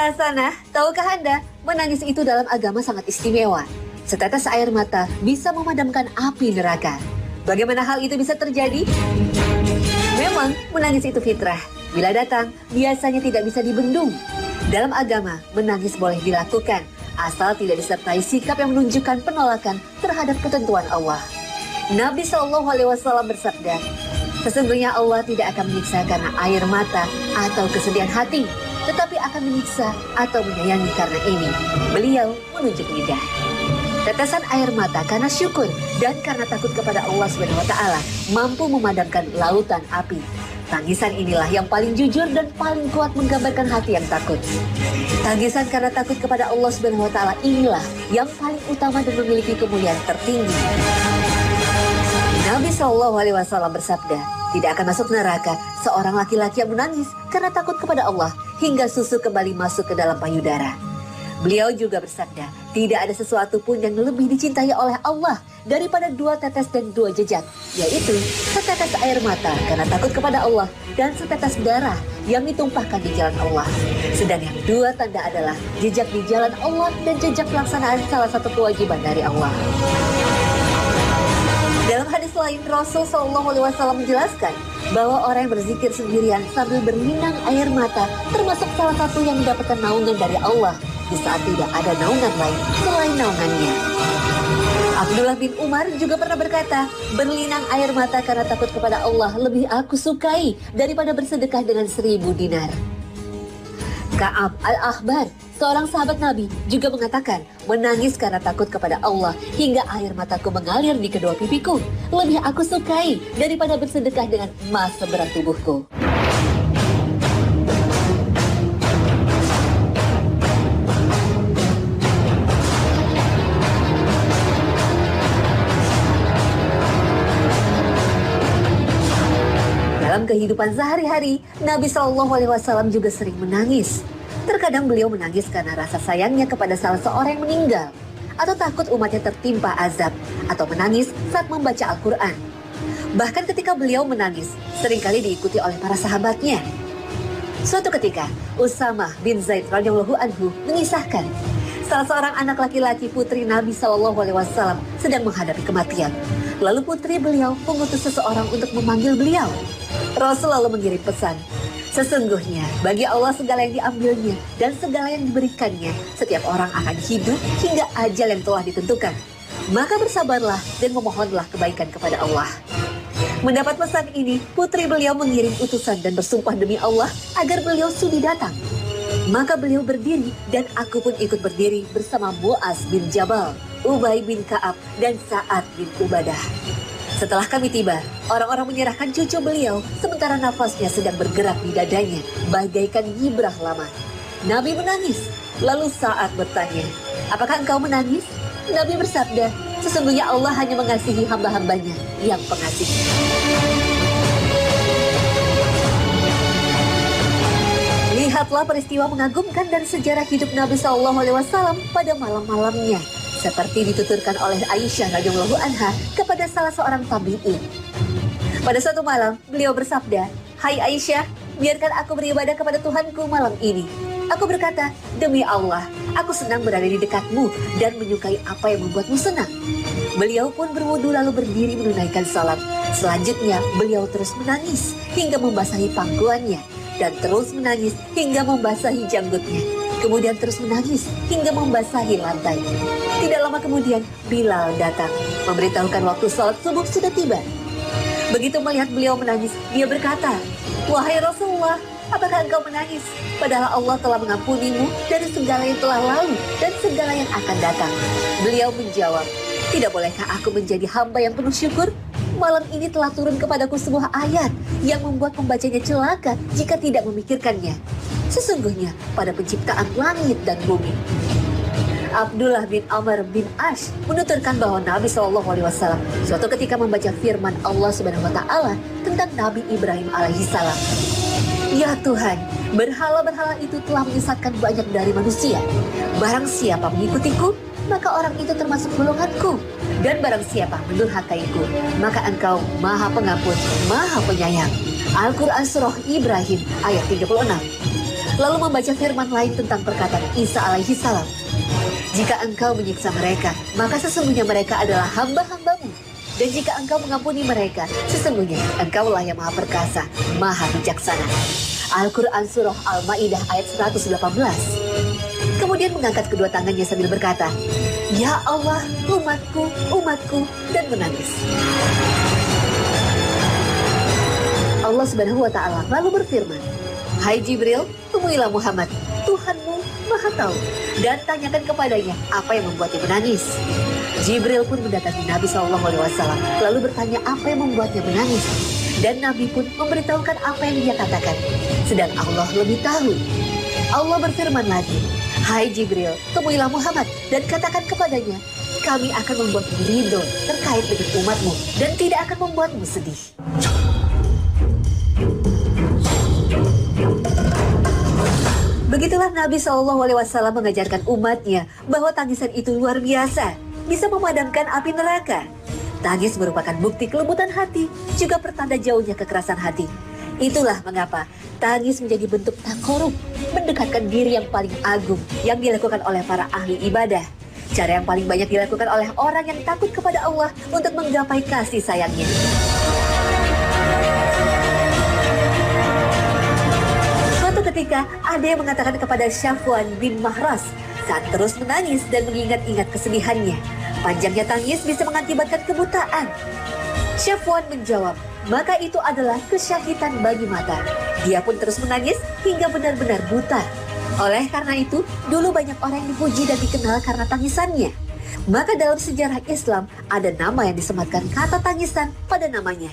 Hasanah, tahukah Anda, menangis itu dalam agama sangat istimewa. Setetes air mata bisa memadamkan api neraka. Bagaimana hal itu bisa terjadi? Memang, menangis itu fitrah. Bila datang, biasanya tidak bisa dibendung. Dalam agama, menangis boleh dilakukan, asal tidak disertai sikap yang menunjukkan penolakan terhadap ketentuan Allah. Nabi SAW bersabda, sesungguhnya Allah tidak akan menyiksa karena air mata atau kesedihan hati, tetapi akan menyiksa atau menyayangi karena ini. Beliau menunjuk lidah. Tetesan air mata karena syukur dan karena takut kepada Allah SWT mampu memadamkan lautan api. Tangisan inilah yang paling jujur dan paling kuat menggambarkan hati yang takut. Tangisan karena takut kepada Allah SWT inilah yang paling utama dan memiliki kemuliaan tertinggi. Nabi SAW bersabda, tidak akan masuk neraka seorang laki-laki yang menangis karena takut kepada Allah hingga susu kembali masuk ke dalam payudara. Beliau juga bersabda, tidak ada sesuatu pun yang lebih dicintai oleh Allah daripada 2 tetes dan 2 jejak, yaitu setetes air mata karena takut kepada Allah dan setetes darah yang ditumpahkan di jalan Allah. Sedang yang 2 tanda adalah jejak di jalan Allah dan jejak pelaksanaan salah satu kewajiban dari Allah. Dalam hadis lain, Rasul SAW menjelaskan bahwa orang yang berzikir sendirian sambil berlinang air mata termasuk salah satu yang mendapatkan naungan dari Allah di saat tidak ada naungan lain selain naungannya. Abdullah bin Umar juga pernah berkata, berlinang air mata karena takut kepada Allah lebih aku sukai daripada bersedekah dengan 1000 dinar. Ka'ab al-Ahbar, seorang sahabat Nabi, juga mengatakan, menangis karena takut kepada Allah hingga air mataku mengalir di kedua pipiku. Lebih aku sukai daripada bersedekah dengan emas seberat tubuhku. Dalam kehidupan sehari-hari, Nabi SAW juga sering menangis. Terkadang beliau menangis karena rasa sayangnya kepada salah seorang yang meninggal, atau takut umatnya tertimpa azab, atau menangis saat membaca Al-Quran. Bahkan ketika beliau menangis, seringkali diikuti oleh para sahabatnya. Suatu ketika, Usamah bin Zaid radhiyallahu anhu mengisahkan, salah seorang anak laki-laki putri Nabi SAW sedang menghadapi kematian. Lalu putri beliau mengutus seseorang untuk memanggil beliau. Rasul lalu mengirim pesan, sesungguhnya bagi Allah segala yang diambilnya dan segala yang diberikannya, setiap orang akan hidup hingga ajal yang telah ditentukan. Maka bersabarlah dan memohonlah kebaikan kepada Allah. Mendapat pesan ini, putri beliau mengirim utusan dan bersumpah demi Allah agar beliau sudi datang. Maka beliau berdiri dan aku pun ikut berdiri bersama Mu'az bin Jabal, Ubay bin Ka'ab, dan Sa'ad bin Ubadah. Setelah kami tiba, orang-orang menyerahkan cucu beliau, sementara nafasnya sedang bergerak di dadanya, bagaikan nyibrah lama. Nabi menangis, lalu Sa'ad bertanya, apakah engkau menangis? Nabi bersabda, sesungguhnya Allah hanya mengasihi hamba-hambanya yang pengasih. Lihatlah peristiwa mengagumkan dan sejarah hidup Nabi SAW pada malam-malamnya, seperti dituturkan oleh Aisyah radhiyallahu anha kepada salah seorang tabi'in. Pada suatu malam, beliau bersabda, hai Aisyah, biarkan aku beribadah kepada Tuhanku malam ini. Aku berkata, demi Allah, aku senang berada di dekatmu dan menyukai apa yang membuatmu senang. Beliau pun berwudu lalu berdiri menunaikan salat. Selanjutnya, beliau terus menangis hingga membasahi pangkuannya dan terus menangis hingga membasahi janggutnya. Kemudian terus menangis hingga membasahi lantai. Tidak lama kemudian, Bilal datang, memberitahukan waktu salat subuh sudah tiba. Begitu melihat beliau menangis, dia berkata, wahai Rasulullah, apakah engkau menangis? Padahal Allah telah mengampunimu dari segala yang telah lalu dan segala yang akan datang. Beliau menjawab, tidak bolehkah aku menjadi hamba yang penuh syukur? Malam ini telah turun kepadaku sebuah ayat yang membuat pembacanya celaka jika tidak memikirkannya. Sesungguhnya pada penciptaan langit dan bumi. Abdullah bin Amr bin Ash menuturkan bahwa Nabi SAW suatu ketika membaca firman Allah SWT tentang Nabi Ibrahim alaihissalam. Ya Tuhan, berhala-berhala itu telah menyesatkan banyak dari manusia. Barang siapa mengikutiku, maka orang itu termasuk golonganku. Dan barang siapa mendurhakaiku, maka engkau maha pengampun, maha penyayang. Al-Quran Surah Ibrahim ayat 36. lalu membaca firman lain tentang perkataan Isa alaihi salam. Jika engkau menyiksa mereka, maka sesungguhnya mereka adalah hamba-hambamu. Dan jika engkau mengampuni mereka, sesungguhnya engkaulah yang maha perkasa, maha bijaksana. Al-Quran Surah Al-Ma'idah ayat 118. Kemudian mengangkat kedua tangannya sambil berkata, "Ya Allah, umatku, umatku," dan menangis. Allah Subhanahu wa Ta'ala lalu berfirman, "Hai Jibril, temuilah Muhammad, Tuhanmu Maha Tahu, dan tanyakan kepadanya apa yang membuatnya menangis." Jibril pun mendatangi Nabi SAW, lalu bertanya apa yang membuatnya menangis. Dan Nabi pun memberitahukan apa yang dia katakan. Sedang Allah lebih tahu. Allah berfirman lagi, "Hai Jibril, temuilah Muhammad dan katakan kepadanya, kami akan membuatmu ridho terkait dengan umatmu dan tidak akan membuatmu sedih." Begitulah Nabi SAW mengajarkan umatnya bahwa tangisan itu luar biasa, bisa memadamkan api neraka. Tangis merupakan bukti kelembutan hati, juga pertanda jauhnya kekerasan hati. Itulah mengapa tangis menjadi bentuk takorub, mendekatkan diri yang paling agung yang dilakukan oleh para ahli ibadah. Cara yang paling banyak dilakukan oleh orang yang takut kepada Allah untuk menggapai kasih sayangnya. Suatu ketika ada yang mengatakan kepada Syafwan bin Mahras saat terus menangis dan mengingat-ingat kesedihannya, "Panjangnya tangis bisa mengakibatkan kebutaan." Syafwan menjawab, "Maka itu adalah kesyahitan bagi mata." Dia pun terus menangis hingga benar-benar buta. Oleh karena itu, dulu banyak orang yang dipuji dan dikenal karena tangisannya. Maka dalam sejarah Islam ada nama yang disematkan kata tangisan pada namanya.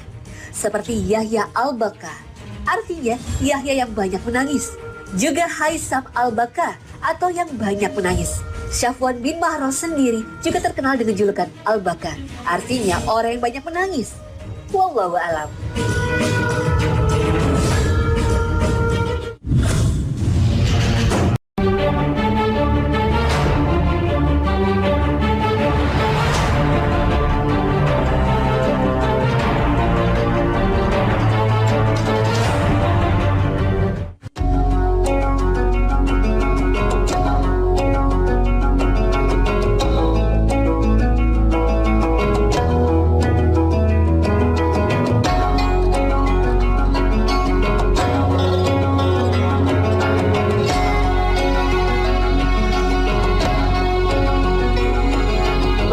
Seperti Yahya al-Baka, artinya Yahya yang banyak menangis. Juga Haisam al-Baka atau yang banyak menangis. Syafwan bin Mahras sendiri juga terkenal dengan julukan Al-Baka, artinya orang yang banyak menangis. Wallahu a'lam.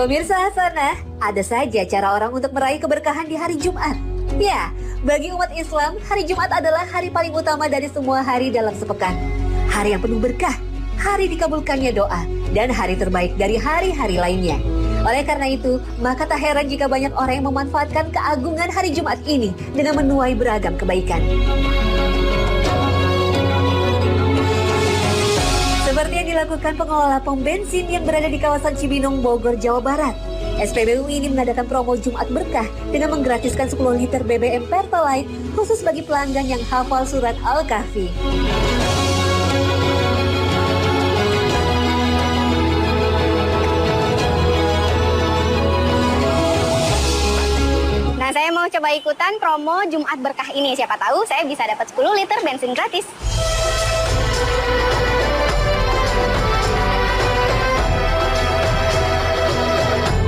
Pemirsa Hasanah, ada saja cara orang untuk meraih keberkahan di hari Jumat. Ya, bagi umat Islam, hari Jumat adalah hari paling utama dari semua hari dalam sepekan. Hari yang penuh berkah, hari dikabulkannya doa, dan hari terbaik dari hari-hari lainnya. Oleh karena itu, maka tak heran jika banyak orang yang memanfaatkan keagungan hari Jumat ini dengan menuai beragam kebaikan. Seperti yang dilakukan pengelola pom bensin yang berada di kawasan Cibinong, Bogor, Jawa Barat. SPBU ini mengadakan promo Jumat Berkah dengan menggratiskan 10 liter BBM Pertalite khusus bagi pelanggan yang hafal surat Al-Kahfi. Nah, saya mau coba ikutan promo Jumat Berkah ini. Siapa tahu saya bisa dapat 10 liter bensin gratis.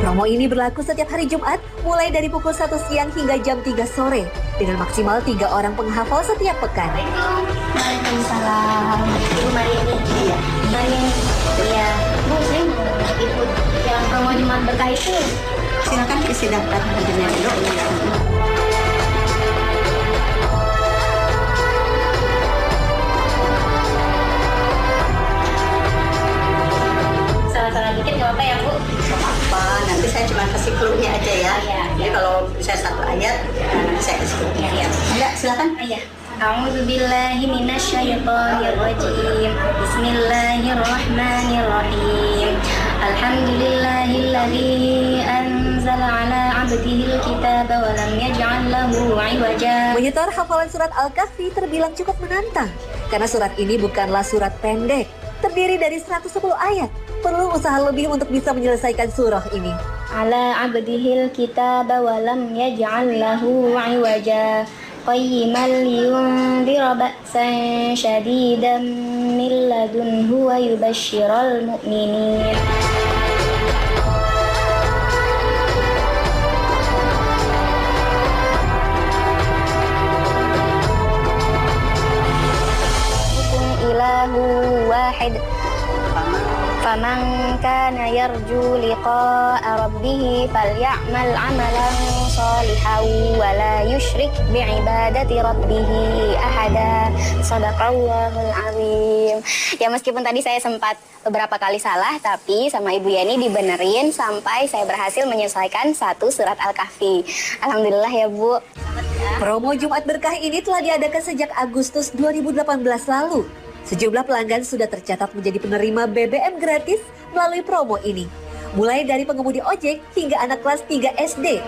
Promo ini berlaku setiap hari Jumat, mulai dari pukul 1 siang hingga jam 3 sore, dengan maksimal 3 orang penghafal setiap pekan. Waalaikumsalam. Ibu Mari ini? Iya. Mari. Iya. Bu, saya mau ikut yang promo Jumat Berkah itu. Silakan isi daftar hadirnya dulu. Salah-salah dikit nggak apa ya, Bu? Apa? Nanti saya cuma kasih clue-nya aja ya. Iya. Jadi kalau bisa satu ayat, nanti saya kasih clue-nya. Iya. Enggak, silakan. Iya. A'udzubillahi minasyaitonirrajim. Bismillahirrahmanirrahim. Alhamdulillahilladzi anzala ala 'abdihil kitaba wa lam yaj'al lahu 'iwaja. Menyetor hafalan surat Al-Kahfi terbilang cukup menantang, karena surat ini bukanlah surat pendek, terdiri dari 110 ayat. Perlu usaha lebih untuk bisa menyelesaikan surah ini. Ala 'abdihil kitaba wa lam yaj'al lahu 'iwaja. قيما لينذر بأسا شديدا من لدنه ويبشر المؤمنين. Ilahu wahid faman kana yarju liqa'a rabbih falyamal 'amalan shalihan wa la yusyrik bi'ibadati rabbih ahada. Shadaqallahul azim. Ya, meskipun tadi saya sempat beberapa kali salah, tapi sama Ibu Yani dibenerin sampai saya berhasil menyelesaikan 1 surat Al-Kahfi. Alhamdulillah ya, Bu. Promo Jumat Berkah ini telah diadakan sejak Agustus 2018 lalu. Sejumlah pelanggan sudah tercatat menjadi penerima BBM gratis melalui promo ini. Mulai dari pengemudi ojek hingga anak kelas 3 SD.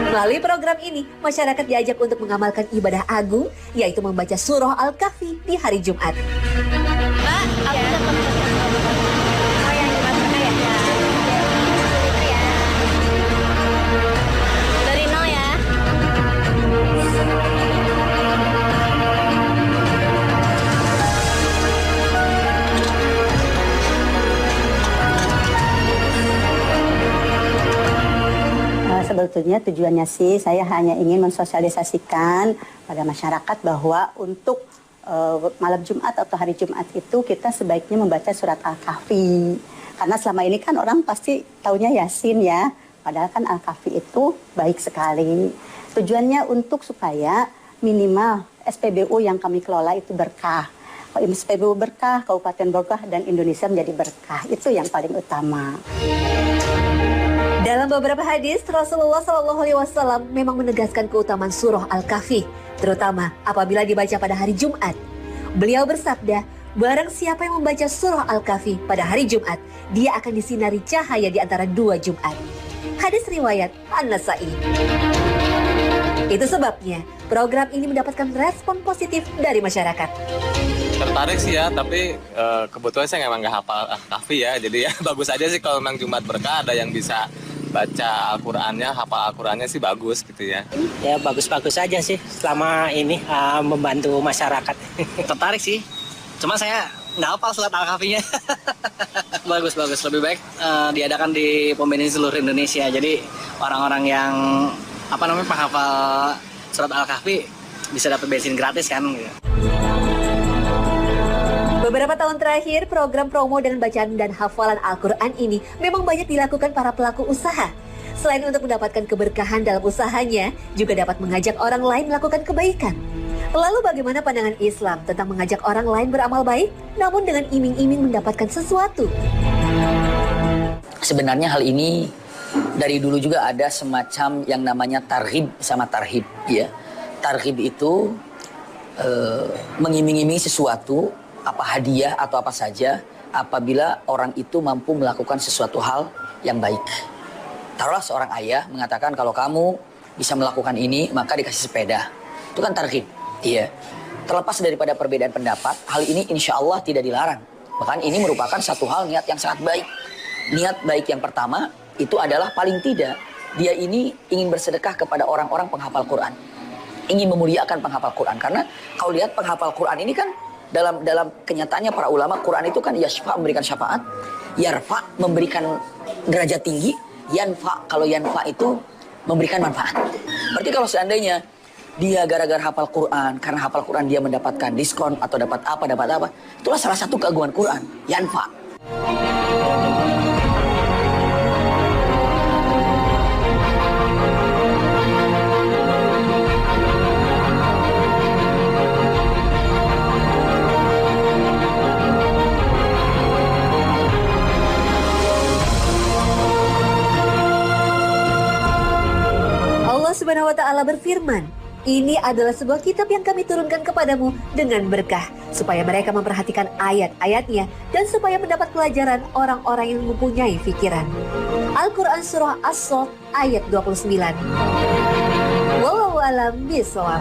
Melalui program ini, masyarakat diajak untuk mengamalkan ibadah agung, yaitu membaca surah Al-Kahfi di hari Jumat. Mbak, aku dapat oh yang Jumat Berkah ya? Ya. Dari nol ya. Sebetulnya tujuannya sih saya hanya ingin mensosialisasikan pada masyarakat bahwa untuk malam Jumat atau hari Jumat itu kita sebaiknya membaca surat Al-Kahfi. Karena selama ini kan orang pasti taunya Yasin ya, padahal kan Al-Kahfi itu baik sekali. Tujuannya untuk supaya minimal SPBU yang kami kelola itu berkah. SPBU berkah, Kabupaten Bogor dan Indonesia menjadi berkah. Itu yang paling utama. Dalam beberapa hadis, Rasulullah SAW memang menegaskan keutamaan surah Al-Kahfi, terutama apabila dibaca pada hari Jumat. Beliau bersabda, barang siapa yang membaca surah Al-Kahfi pada hari Jumat, dia akan disinari cahaya di antara 2 Jumat. Hadis riwayat An-Nasa'i. Itu sebabnya program ini mendapatkan respon positif dari masyarakat. Tertarik sih ya, tapi kebetulan saya memang nggak hafal Al-Kahfi ya, jadi ya bagus aja sih kalau memang Jumat Berkah ada yang bisa baca Al-Qurannya, hafal Al-Qurannya sih bagus gitu ya. Ya bagus-bagus aja sih selama ini membantu masyarakat. Tertarik sih, cuma saya nggak hafal surat Al-Kahfinya. Bagus-bagus, lebih baik diadakan di pom bensin seluruh Indonesia. Jadi orang-orang yang penghafal surat Al-Kahfi bisa dapat bensin gratis kan gitu. Beberapa tahun terakhir, program promo dengan bacaan dan hafalan Al-Quran ini memang banyak dilakukan para pelaku usaha. Selain untuk mendapatkan keberkahan dalam usahanya, juga dapat mengajak orang lain melakukan kebaikan. Lalu bagaimana pandangan Islam tentang mengajak orang lain beramal baik, namun dengan iming-iming mendapatkan sesuatu? Sebenarnya hal ini dari dulu juga ada semacam yang namanya targhib sama tarhib. Ya. Targhib itu mengiming-imingi sesuatu, apa hadiah atau apa saja apabila orang itu mampu melakukan sesuatu hal yang baik. Taruhlah seorang ayah mengatakan kalau kamu bisa melakukan ini maka dikasih sepeda. Itu kan targhib. Iya. Terlepas daripada perbedaan pendapat, hal ini insya Allah tidak dilarang. Bahkan ini merupakan satu hal niat yang sangat baik. Niat baik yang pertama itu adalah paling tidak dia ini ingin bersedekah kepada orang-orang penghafal Quran. Ingin memuliakan penghafal Quran. Karena kalau lihat penghafal Quran ini kan dalam kenyataannya para ulama, Quran itu kan yashfa memberikan syafaat, yarfa memberikan derajat tinggi, yanfa kalau yanfa itu memberikan manfaat. Berarti kalau seandainya dia gara-gara hafal Quran, karena hafal Quran dia mendapatkan diskon atau dapat apa, itulah salah satu keagungan Quran, yanfa. Subhanahu wa ta'ala berfirman, ini adalah sebuah kitab yang kami turunkan kepadamu dengan berkah, supaya mereka memperhatikan ayat-ayatnya dan supaya mendapat pelajaran orang-orang yang mempunyai pikiran. Al-Quran Surah As-Saff ayat 29. Wallahu a'lam bishawab.